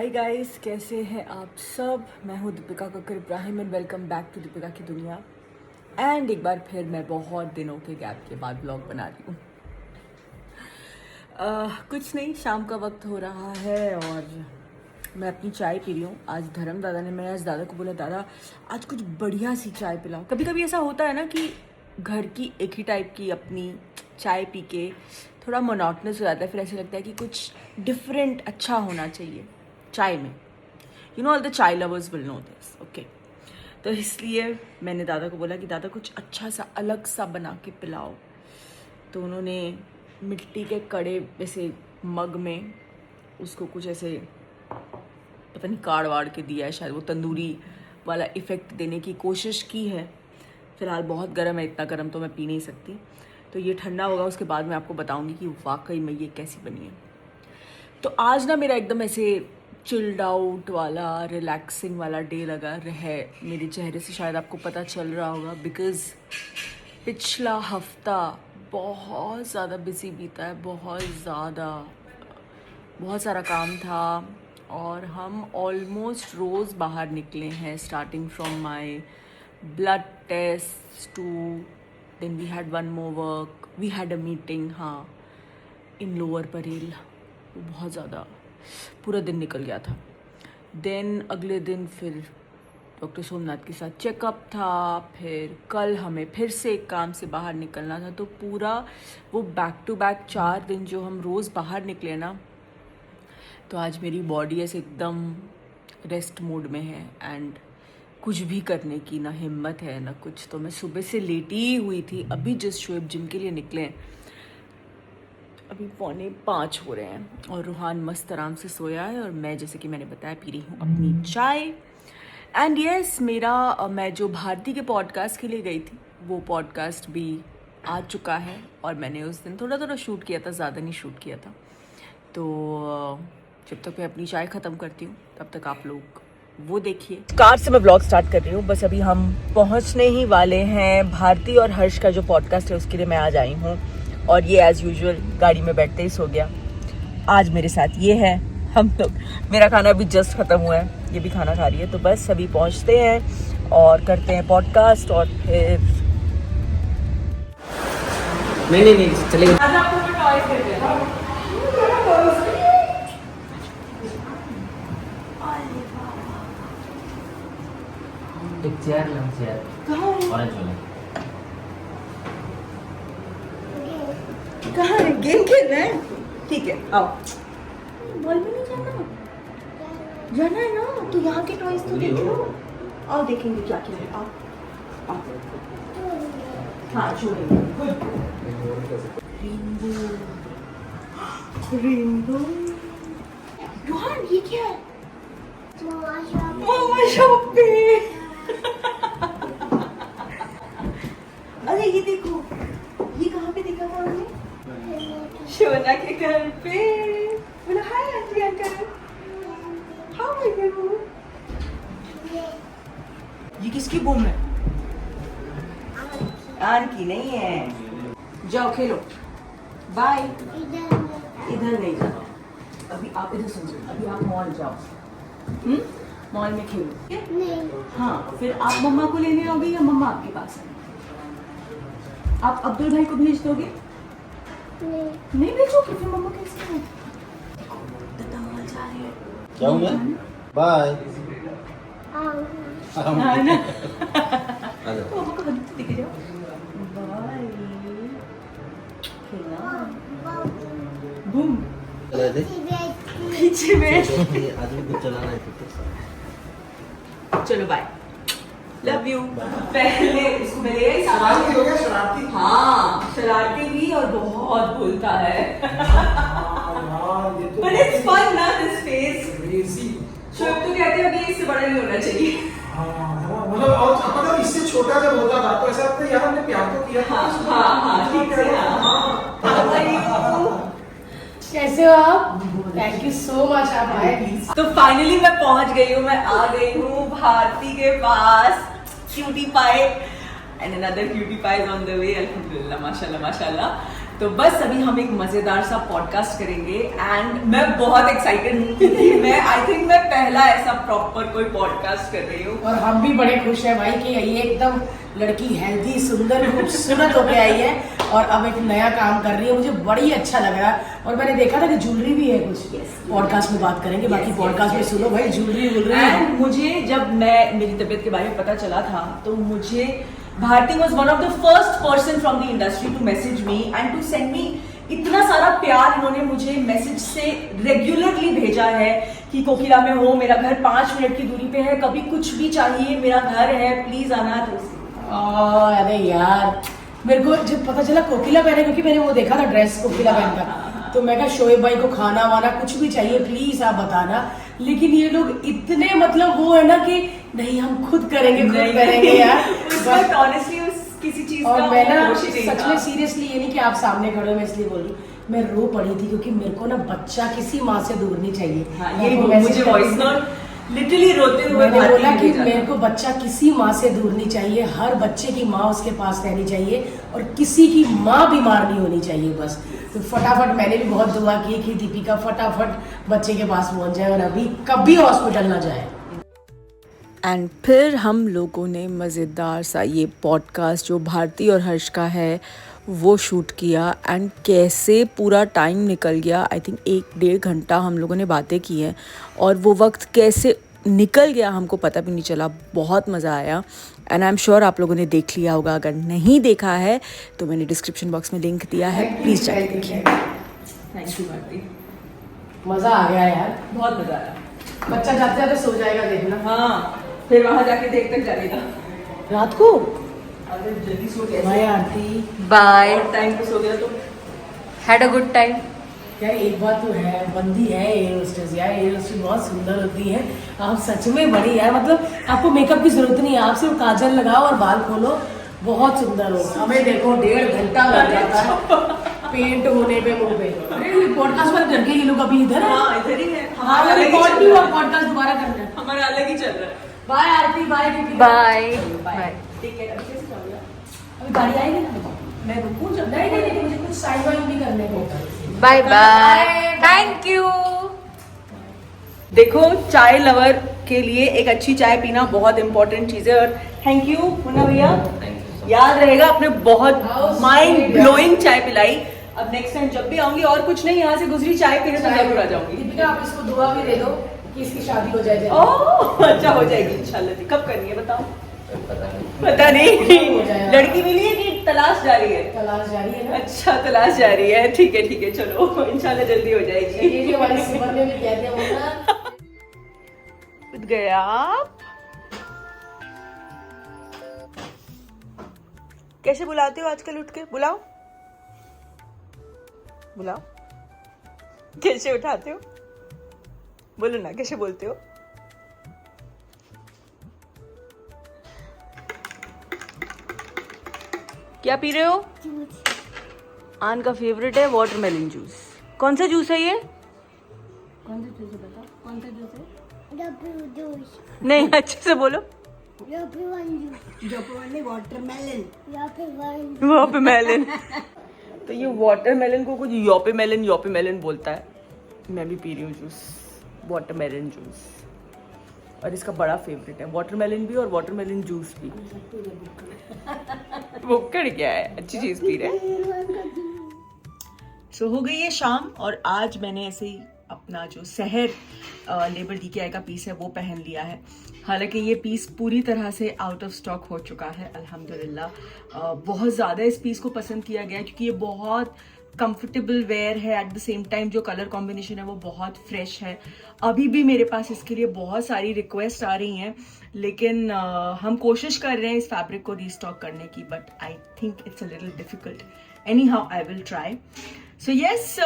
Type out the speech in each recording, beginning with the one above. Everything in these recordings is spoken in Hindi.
हाय गाइस, कैसे हैं आप सब। मैं हूँ Deepika Kakkar Ibrahim and welcome back to Deepika की दुनिया। एंड एक बार फिर मैं बहुत दिनों के गैप के बाद ब्लॉग बना रही हूँ। कुछ नहीं, शाम का वक्त हो रहा है और मैं अपनी चाय पी रही हूँ। आज मैंने आज दादा को बोला, दादा आज कुछ बढ़िया सी चाय पिलाओ। कभी कभी ऐसा होता है ना कि घर की एक ही टाइप की अपनी चाय पी के थोड़ा मोनोटनस हो जाता है, फिर ऐसा लगता है कि कुछ डिफरेंट अच्छा होना चाहिए चाय में। You know all the chai lovers will know this, okay. तो इसलिए मैंने दादा को बोला कि दादा कुछ अच्छा सा अलग सा बना के पिलाओ। तो उन्होंने मिट्टी के कड़े ऐसे मग में उसको कुछ ऐसे पता नहीं काढ़ वाड़ के दिया है, शायद वो तंदूरी वाला इफ़ेक्ट देने की कोशिश की है। फ़िलहाल बहुत गर्म है, इतना गर्म तो मैं पी नहीं सकती। तो ये ठंडा होगा, उसके बाद मैं आपको बताऊंगी कि वाकई में ये कैसी बनी है। तो आज ना मेरा एकदम ऐसे चिल्ड आउट वाला, रिलैक्सिंग वाला डे लगा है। मेरे चेहरे से शायद आपको पता चल रहा होगा, बिकॉज़ पिछला हफ्ता बहुत ज़्यादा बिजी बीता है, बहुत सारा काम था और हम ऑलमोस्ट रोज़ बाहर निकले हैं, starting from my blood test to then we had one more work, we had a meeting in Lower Parel. बहुत ज़्यादा पूरा दिन निकल गया था। देन अगले दिन फिर डॉक्टर सोमनाथ के साथ चेकअप था, फिर कल हमें फिर से एक काम से बाहर निकलना था। तो पूरा वो बैक टू बैक 4 दिन जो हम रोज़ बाहर निकले ना, तो आज मेरी बॉडी ऐसे एकदम रेस्ट मोड में है एंड कुछ भी करने की ना हिम्मत है ना कुछ। तो मैं सुबह से लेटी हुई थी, अभी जस्ट शोएब जिम के लिए निकले हैं, अभी 4:45 हो रहे हैं और रूहान मस्त आराम से सोया है और मैं, जैसे कि मैंने बताया, पी रही हूँ अपनी चाय। एंड यस, मैं जो भारती के पॉडकास्ट के लिए गई थी वो पॉडकास्ट भी आ चुका है और मैंने उस दिन थोड़ा शूट किया था, ज़्यादा नहीं शूट किया था। तो जब तक मैं अपनी चाय ख़त्म करती हूँ तब तक आप लोग वो देखिए। कार से मैं ब्लॉग स्टार्ट कर रही हूँ, बस अभी हम पहुँचने ही वाले हैं। भारती और हर्ष का जो पॉडकास्ट है उसके लिए मैं आज आई हूँ और ये एज़ यूजुअल गाड़ी में बैठते ही सो गया। आज मेरे साथ ये है, हम लोग, मेरा खाना अभी जस्ट ख़त्म हुआ है, ये भी खाना खा रही है। तो बस अभी पहुंचते हैं और करते हैं पॉडकास्ट और फिर नहीं चलेगा। आज आपको मैं टॉयज दे दिया था। एक चेयर लो, चेयर कहाँ है? ऑरेंज वाला। कहाँ है? गेम खेल रहे हैं? ठीक है, आओ। बॉल भी नहीं जाना है ना, तो यहाँ के टॉयज तो देख लो। आओ देखेंगे क्या क्या है, आओ। हाँ छोड़ेंगे। रेनबो रोहन, ये क्या है? मामा शॉपिंग। अरे ये देखो, ये कहाँ पे देखा था हमने? शोना के घर पे। बोला hi aunty uncle, how are you? ये किसकी बूम है? आन की नहीं है। जाओ खेलो, बाय। इधर नहीं जाओ, अभी आप इधर सुन, अभी आप मॉल जाओ, मॉल में खेलो। नहीं। हाँ, फिर आप मम्मा को लेने आओगे या मम्मा आपके पास है? आप अब्दुल भाई को भेज दोगे? नहीं भेजोगे, फिर मम्मा कैसे? दादा मॉल जा रहे हैं। क्या हूँ मैं? बाय। हाँ ना। पापा को हाथ दिखे जाओ। बाय। खेलना। बूम। चला दे। पीछे बैठ। आज भी कुछ चलाना है तो। चलो बाय, लव यू। पहले इसको मिले शरारती हो गया, शरारती। हाँ, शरारती भी और बहुत बोलता है। But it's fun ना, this phase। शोएब तो कहते हैं कि इससे बड़ा नहीं होना चाहिए। मतलब और मतलब इससे छोटा जब होता था तो ऐसा लगता है यार हमने प्यार तो किया था। हाँ ठीक है। कैसे हो आप? थैंक यू सो मच, आप आए। तो फाइनली मैं पहुंच गई हूँ, मैं आ गई हूँ भारती के पास। Cutie pie and another cutie pie on the way, अल्हम्दुलिल्लाह, माशाल्लाह माशाल्लाह। तो बस अभी हम एक मजेदार सा पॉडकास्ट करेंगे एंड मैं बहुत एक्साइटेड हूँ क्योंकि मैं आई थिंक मैं पहला ऐसा प्रॉपर कोई पॉडकास्ट कर रही हूँ। और हम भी बड़े खुश हैं भाई कि ये एकदम लड़की हेल्दी सुंदर खूबसूरत होके आई है और अब एक नया काम कर रही है। मुझे बड़ी अच्छा लग रहा है और मैंने देखा था कि ज्वेलरी भी है कुछ। पॉडकास्ट में बात करेंगे, बाकी पॉडकास्ट में सुनो भाई ज्वेलरी एंड मुझे जब मेरी तबीयत के बारे में पता चला था तो मुझे Bharti was one of the first person from the industry to message me and to send me इतना सारा प्यार इन्होंने मुझे मैसेज से रेगुलरली भेजा है कि कोकिला में हो, मेरा घर 5 मिनट की दूरी पे है, कभी कुछ भी चाहिए मेरा घर है, प्लीज आना। तो अरे यार मेरे को जब पता चला कोकिला पहने, क्योंकि मैंने वो देखा था ड्रेस कोकिला पहन का, तो मैं कहा शोएब भाई को खाना वाना कुछ भी चाहिए प्लीज आप बताना। लेकिन ये लोग इतने मतलब वो है ना कि नहीं हम खुद करेंगे यार ऑनेस्टली किसी चीज और का मैं ना होश ही नहीं सच था। में सीरियसली ये नहीं कि आप सामने खड़े हो मैं इसलिए बोल रही हूँ, मैं रो पड़ी थी क्योंकि मेरे को ना बच्चा किसी माँ से दूर नहीं चाहिए। हाँ, ये मुझे वॉइस नोट लिटरली रोते हुए मैंने भारती बोला ने कि भेजा मेरे था। को बच्चा किसी माँ से दूर नहीं चाहिए, हर बच्चे की माँ उसके पास रहनी चाहिए और किसी की माँ बीमार नहीं होनी चाहिए बस। तो फटाफट मैंने भी बहुत दुआ की कि दीपिका फटाफट बच्चे के पास पहुंच जाए और अभी कभी हॉस्पिटल ना जाए। एंड फिर हम लोगों ने मज़ेदार सा ये पॉडकास्ट जो भारती और हर्ष का है वो शूट किया एंड कैसे पूरा टाइम निकल गया। आई थिंक 1-1.5 घंटा हम लोगों ने बातें की हैं और वो वक्त कैसे निकल गया हमको पता भी नहीं चला। बहुत मज़ा आया एंड आई एम श्योर आप लोगों ने देख लिया होगा। अगर नहीं देखा है तो मैंने डिस्क्रिप्शन बॉक्स में लिंक दिया है, प्लीज़ जाके देखिए। थैंक यू भारती, मजा आ गया यार, बहुत मज़ा आया। बच्चा जाते जाते सो जाएगा देखना। हाँ फिर वहाँ जाके देख तक जाएगा रात को अगर जल्दी सो गया बाय आरती। बाय, और टाइम पे सो गया तो हैड अ गुड टाइम। यार एक बात तो है, बंदी है एयर होस्टेस यार, एयर होस्टेस बहुत सुंदर होती है। आप सच में बड़ी यार, मतलब आपको मेकअप की जरूरत नहीं है, आप सिर्फ काजल लगाओ और बाल खोलो, बहुत सुंदर हो। हमें देखो 1.5 घंटा लग जाता है पेंट होने पे मुंह पे। अरे पॉडकास्ट बंद करके ये लोग अभी इधर है। हाँ इधर ही है। हाँ वो रिकॉर्ड नहीं हुआ, पॉडकास्ट दोबारा करना है। हमारा अलग ही चल रहा है। Bye Aarti, bye Deepika. Bye bye. ठीक है अच्छे से चल रहा है। अभी गाड़ी आएगी ना, मैं रुकूं जब नहीं नहीं नहीं, मुझे कुछ साइन वाइन भी करने को। Bye bye, thank you. देखो चाय लवर के लिए एक अच्छी चाय पीना बहुत इंपॉर्टेंट चीज है और थैंक यू मुन्ना भैया, याद रहेगा आपने बहुत माइंड ब्लोइंग चाय पिलाई। अब नेक्स्ट टाइम जब भी आऊंगी और कुछ नहीं यहाँ से गुजरी चाय पीने तो जरूर आ जाऊंगी। दीपिका आप इसको दुआ भी दे दो कि इसकी शादी हो जाए। ओह अच्छा हो जाएगी इंशाल्लाह। कब करनी है बताओ? पता हो नहीं, जाएगा। लड़की मिली है कि तलाश जारी है? तलाश जारी है ना। अच्छा तलाश जारी है, ठीक है चलो इंशाल्लाह जल्दी हो जाएगी। ये भी हमारी सिमर ने भी कह दिया बोलना। उठ गए आप? कैसे बुलाते हो आजकल उठ के? बुलाओ बुलाओ। कैसे उठाते हो? बोलो ना कैसे बोलते हो? क्या पी रहे हो? आन का फेवरेट है वाटरमेलन जूस। कौन सा जूस है ये? कौन सा जूस है बताओ, कौन सा जूस है? नहीं अच्छे से बोलो। वाटरमेलन। तो ये वाटरमेलन को कुछ योपेमेलन बोलता है। मैं भी पी रही हूँ जूस, वाटरमेलन जूस, और इसका बड़ा फेवरेट है वाटरमेलन भी और वाटरमेलन जूस भी। बुक्कड़ क्या है, अच्छी चीज पी रहे हैं। सो हो गई है शाम और आज मैंने ऐसे ही अपना जो शहर लेबर DKI का पीस है वो पहन लिया है। हालांकि ये पीस पूरी तरह से आउट ऑफ स्टॉक हो चुका है अल्हम्दुलिल्लाह। बहुत ज़्यादा इस पीस को पसंद किया गया क्योंकि ये बहुत कंफर्टेबल वेयर है, एट द सेम टाइम जो कलर कॉम्बिनेशन है वो बहुत फ्रेश है। अभी भी मेरे पास इसके लिए बहुत सारी रिक्वेस्ट आ रही हैं, लेकिन हम कोशिश कर रहे हैं इस फैब्रिक को रीस्टॉक करने की, but I think it's a little difficult. Any how I will try. So yes,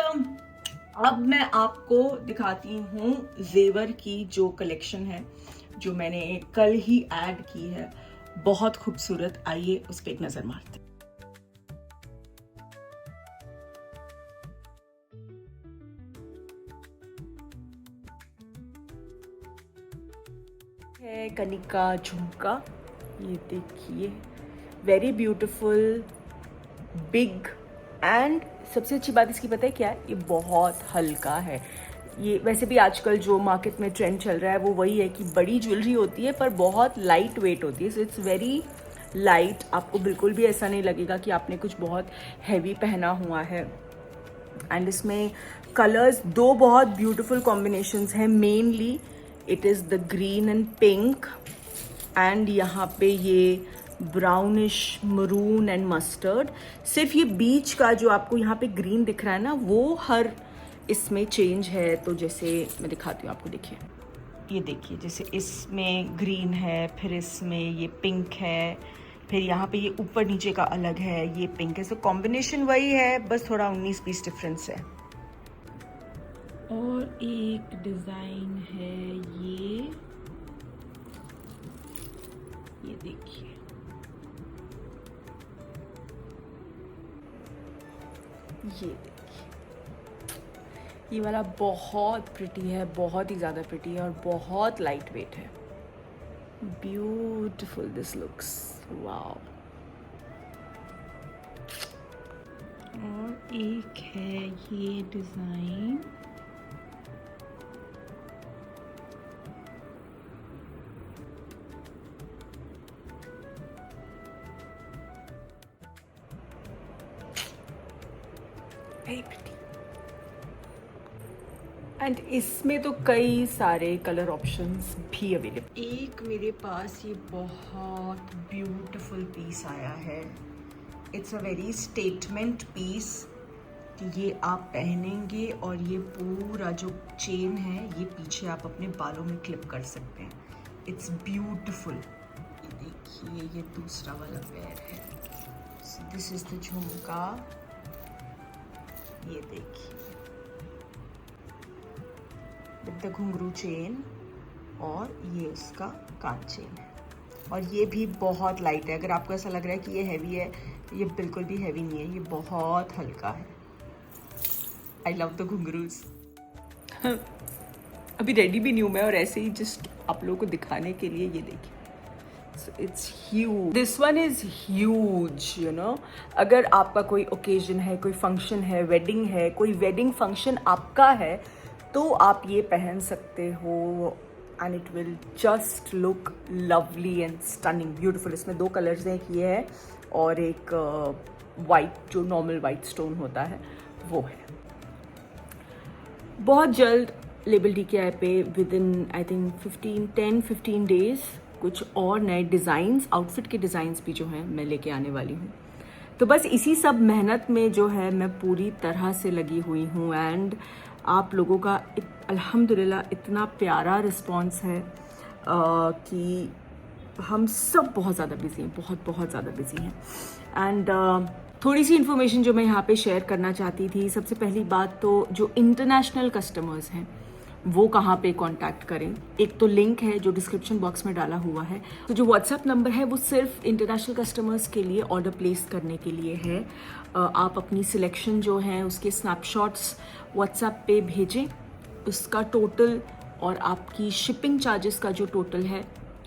अब मैं आपको दिखाती हूँ जेवर की जो कलेक्शन है जो मैंने कल ही ऐड की है, बहुत खूबसूरत। आइए उस पर एक नजर मारते है। कनिका झुमका, ये देखिए, वेरी ब्यूटीफुल बिग एंड सबसे अच्छी बात इसकी पता है क्या है, ये बहुत हल्का है। ये वैसे भी आजकल जो मार्केट में ट्रेंड चल रहा है वो वही है कि बड़ी ज्वेलरी होती है पर बहुत लाइट वेट होती है। सो इट्स वेरी लाइट, आपको बिल्कुल भी ऐसा नहीं लगेगा कि आपने कुछ बहुत हैवी पहना हुआ है। एंड इसमें कलर्स 2 बहुत ब्यूटीफुल कॉम्बिनेशंस हैं। Mainly it is the green and pink, and यहाँ पे ये ब्राउनिश मरून एंड मस्टर्ड। सिर्फ ये बीच का जो आपको यहाँ पे ग्रीन दिख रहा है ना, वो हर इसमें चेंज है। तो जैसे मैं दिखाती हूँ आपको, देखिए ये देखिए, जैसे इसमें ग्रीन है, फिर इसमें ये पिंक है, फिर यहाँ पे ये ऊपर नीचे का अलग है, ये पिंक है। सो कॉम्बिनेशन वही है, बस थोड़ा 19-20 डिफरेंस है। और एक डिज़ाइन है ये देखिए, ये देखिए, ये वाला बहुत प्रिटी है, बहुत ही ज़्यादा प्रिटी है और बहुत लाइट वेट है। Beautiful this looks, wow. और एक है ये डिज़ाइन, वेरी प्रिटी। एंड इसमें तो कई सारे कलर ऑप्शंस भी अवेलेबल। एक मेरे पास ये बहुत ब्यूटीफुल पीस आया है। It's a very statement piece कि ये आप पहनेंगे और ये पूरा जो चेन है ये पीछे आप अपने बालों में क्लिप कर सकते हैं। It's beautiful. ये देखिए, ये दूसरा वाला पेयर है। सो दिस इज द झुमका, ये देखिए विद द घुंघरू चेन, और ये उसका कान चेन है। और ये भी बहुत लाइट है। अगर आपको ऐसा लग रहा है कि ये हैवी है, ये बिल्कुल भी हैवी नहीं है, ये बहुत हल्का है। I love the ghungroos. अभी रेडी भी नहीं हूँ मैं, और ऐसे ही जस्ट आप लोगों को दिखाने के लिए ये देखिए। So it's huge. This one is huge, you know. अगर आपका कोई ओकेजन है, कोई फंक्शन है, वेडिंग है, कोई वेडिंग फंक्शन आपका है, तो आप ये पहन सकते हो and it will just look lovely and stunning, beautiful. इसमें 2 कलर्स हैं, एक ये है और एक वाइट, जो नॉर्मल वाइट स्टोन होता है वो है। बहुत जल्द लेबल DKI पे with in I think 10-15 days कुछ और नए डिज़ाइंस, आउटफिट के डिज़ाइंस भी जो हैं मैं लेके आने वाली हूँ। तो बस इसी सब मेहनत में जो है मैं पूरी तरह से लगी हुई हूँ। एंड आप लोगों का अल्हम्दुलिल्लाह इतना प्यारा रिस्पॉन्स है कि हम सब बहुत ज़्यादा बिजी हैं, बहुत ज़्यादा बिजी हैं। एंड थोड़ी सी इन्फॉर्मेशन जो मैं यहाँ पे शेयर करना चाहती थी। सबसे पहली बात तो जो इंटरनेशनल कस्टमर्स हैं वो कहाँ पे कांटेक्ट करें। एक तो लिंक है जो डिस्क्रिप्शन बॉक्स में डाला हुआ है। तो जो व्हाट्सएप नंबर है वो सिर्फ इंटरनेशनल कस्टमर्स के लिए ऑर्डर प्लेस करने के लिए है। आप अपनी सिलेक्शन जो है उसके स्नैपशॉट्स व्हाट्सएप पे भेजें, उसका टोटल और आपकी शिपिंग चार्जेस का जो टोटल है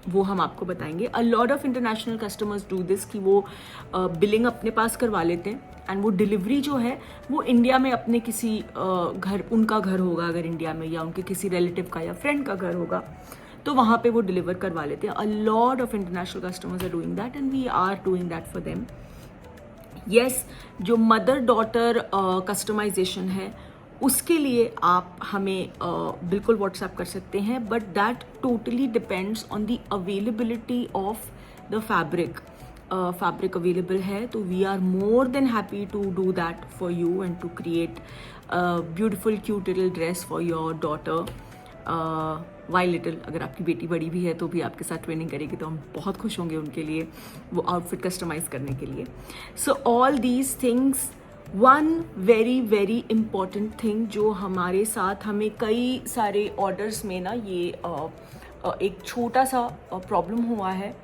वो हम आपको बताएंगे। अ lot of international customers do this कि वो बिलिंग अपने पास करवा लेते हैं एंड वो डिलीवरी जो है वो इंडिया में अपने किसी घर, उनका घर होगा अगर इंडिया में, या उनके किसी रिलेटिव का या फ्रेंड का घर होगा, तो वहाँ पे वो डिलीवर करवा लेते हैं। A lot of international customers are doing that and we are doing that for them. Yes, जो मदर डॉटर कस्टमाइजेशन है उसके लिए आप हमें बिल्कुल व्हाट्सएप कर सकते हैं, but that totally depends on the availability of the fabric. Fabric available है तो we are more than happy to do that for you and to create beautiful cute little dress for your daughter. Why little, अगर आपकी बेटी बड़ी भी है तो भी आपके साथ ट्रेनिंग करेगी तो हम बहुत खुश होंगे उनके लिए वो आउटफिट कस्टमाइज करने के लिए। So all these things, one very very important thing जो हमारे साथ, हमें कई सारे ऑर्डर्स में ना ये एक छोटा सा प्रॉब्लम हुआ है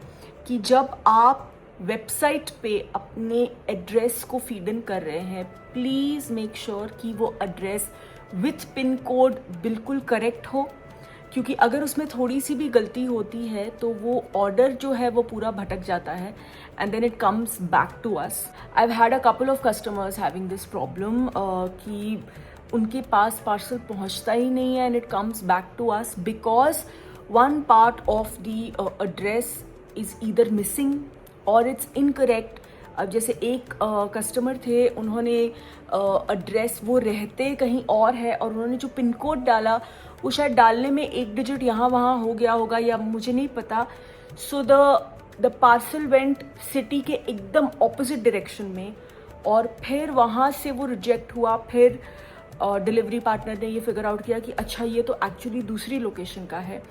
कि जब आप वेबसाइट पे अपने एड्रेस को फीड इन कर रहे हैं, प्लीज़ मेक श्योर कि वो एड्रेस विथ पिन कोड बिल्कुल करेक्ट हो, क्योंकि अगर उसमें थोड़ी सी भी गलती होती है तो वो ऑर्डर जो है वो पूरा भटक जाता है and then it comes back to us. I have had a couple of customers having this problem कि उनके पास पार्सल पहुंचता ही नहीं है and it comes back to us because one part of the address is either missing और इट्स इनकरेक्ट. अब जैसे एक कस्टमर थे, उन्होंने एड्रेस वो रहते कहीं और है और उन्होंने जो पिन कोड डाला वो शायद डालने में एक डिजिट यहाँ वहाँ हो गया होगा या मुझे नहीं पता. So the parcel went city के एकदम ऑपोजिट डायरेक्शन में और फिर वहाँ से वो रिजेक्ट हुआ. फिर डिलीवरी पार्टनर ने ये फिगर आउट किया कि अच्छा ये तो एक्चुअली दूसरी लोकेशन का है.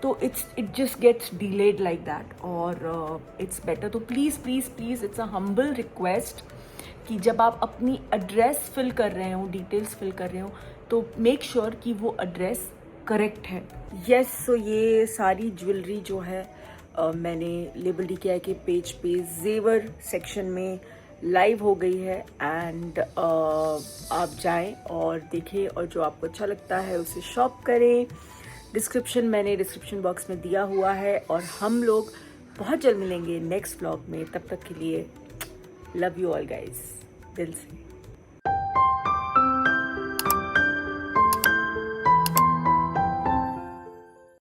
तो it just gets delayed like that और इट्स बेटर. तो please please please it's a humble request कि जब आप अपनी एड्रेस फिल कर रहे हो, डिटेल्स फिल कर रहे हो, तो मेक श्योर कि वो एड्रेस करेक्ट है. यस, सो ये सारी ज्वेलरी जो है मैंने लेबल DKI के पेज पे जेवर सेक्शन में लाइव हो गई है एंड आप जाएं और देखें और जो आपको अच्छा लगता है उसे शॉप करें. मैंने डिस्क्रिप्शन बॉक्स में दिया हुआ है और हम लोग बहुत जल्द मिलेंगे नेक्स्ट व्लॉग में. तब तक के लिए लव यू ऑल गाइज दिल से.